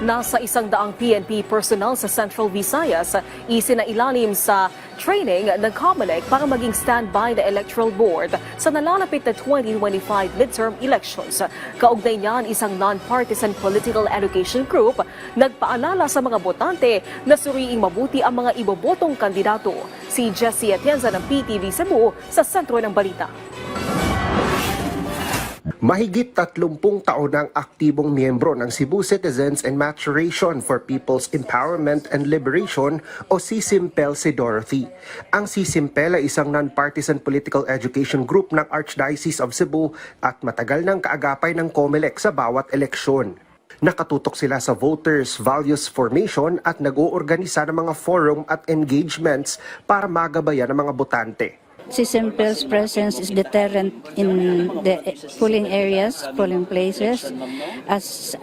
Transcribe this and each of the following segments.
Nasa 100 PNP personnel sa Central Visayas isinailalim sa training ng COMELEC para maging standby na electoral board sa nalalapit na 2025 midterm elections. Kaugnay niyan, isang non-partisan political education group nagpaalala sa mga botante na suriing mabuti ang mga ibobotong kandidato. Si Jessie Atienza ng PTV Cebu sa sentro ng balita. Mahigit 30 taon ng aktibong miyembro ng Cebu Citizens and Maturation for People's Empowerment and Liberation o CCIMPEL si Dorothy. Ang CCIMPEL ay isang non-partisan political education group ng Archdiocese of Cebu at matagal ng kaagapay ng COMELEC sa bawat eleksyon. Nakatutok sila sa voters' values formation at nag-oorganisa ng mga forum at engagements para magabayan ng mga botante. CCIMPEL's presence is deterrent in the polling areas, polling places, as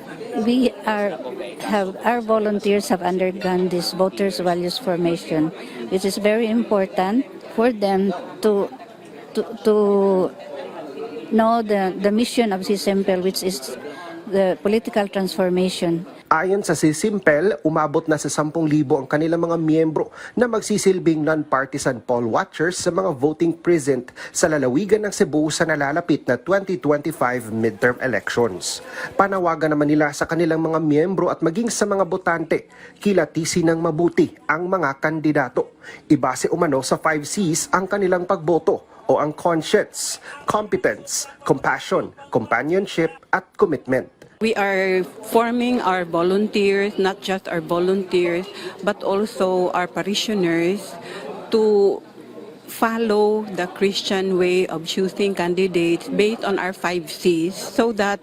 our volunteers have undergone this voters' values formation, which is very important for them to know the mission of CCIMPEL, which is the political transformation. Ayon sa CCIMPEL, umabot na sa 10,000 ang kanilang mga miyembro na magsisilbing non-partisan poll watchers sa mga voting precinct sa lalawigan ng Cebu sa nalalapit na 2025 midterm elections. Panawagan naman nila sa kanilang mga miyembro at maging sa mga botante, kilatisin ng mabuti ang mga kandidato. Ibase umano sa 5 C's ang kanilang pagboto o ang conscience, competence, compassion, companionship at commitment. We are forming our volunteers, not just our volunteers, but also our parishioners to follow the Christian way of choosing candidates based on our 5 C's so that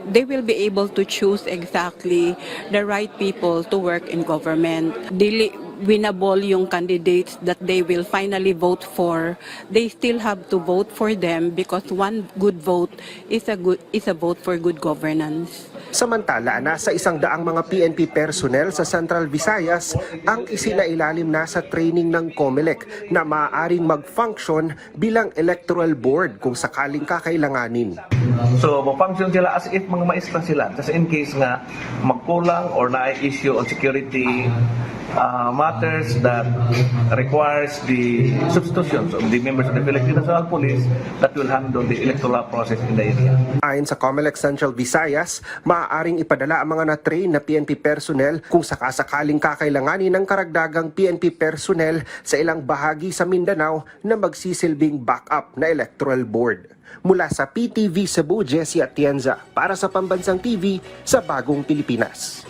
they will be able to choose exactly the right people to work in government. Dili winnable yung candidates that they will finally vote for. They still have to vote for them because one good vote is a vote for good governance. Samantala, nasa 100 mga PNP personnel sa Central Visayas ang isinailalim na sa training ng COMELEC na maaaring mag-function bilang electoral board kung sakaling kakailanganin. So, mag-function sila as if mga maestra sila. Kasi in case nga magkulang or na-issue on security matters that requires the substitutions of the members of the Philippine National Police that will handle the electoral process in the area. Ayon sa COMELEC Central Visayas, maaaring ipadala ang mga na-train na PNP personnel kung sakasakaling kakailanganin ng karagdagang PNP personnel sa ilang bahagi sa Mindanao na magsisilbing backup na electoral board. Mula sa PTV Cebu, Jessie Atienza para sa Pambansang TV sa Bagong Pilipinas.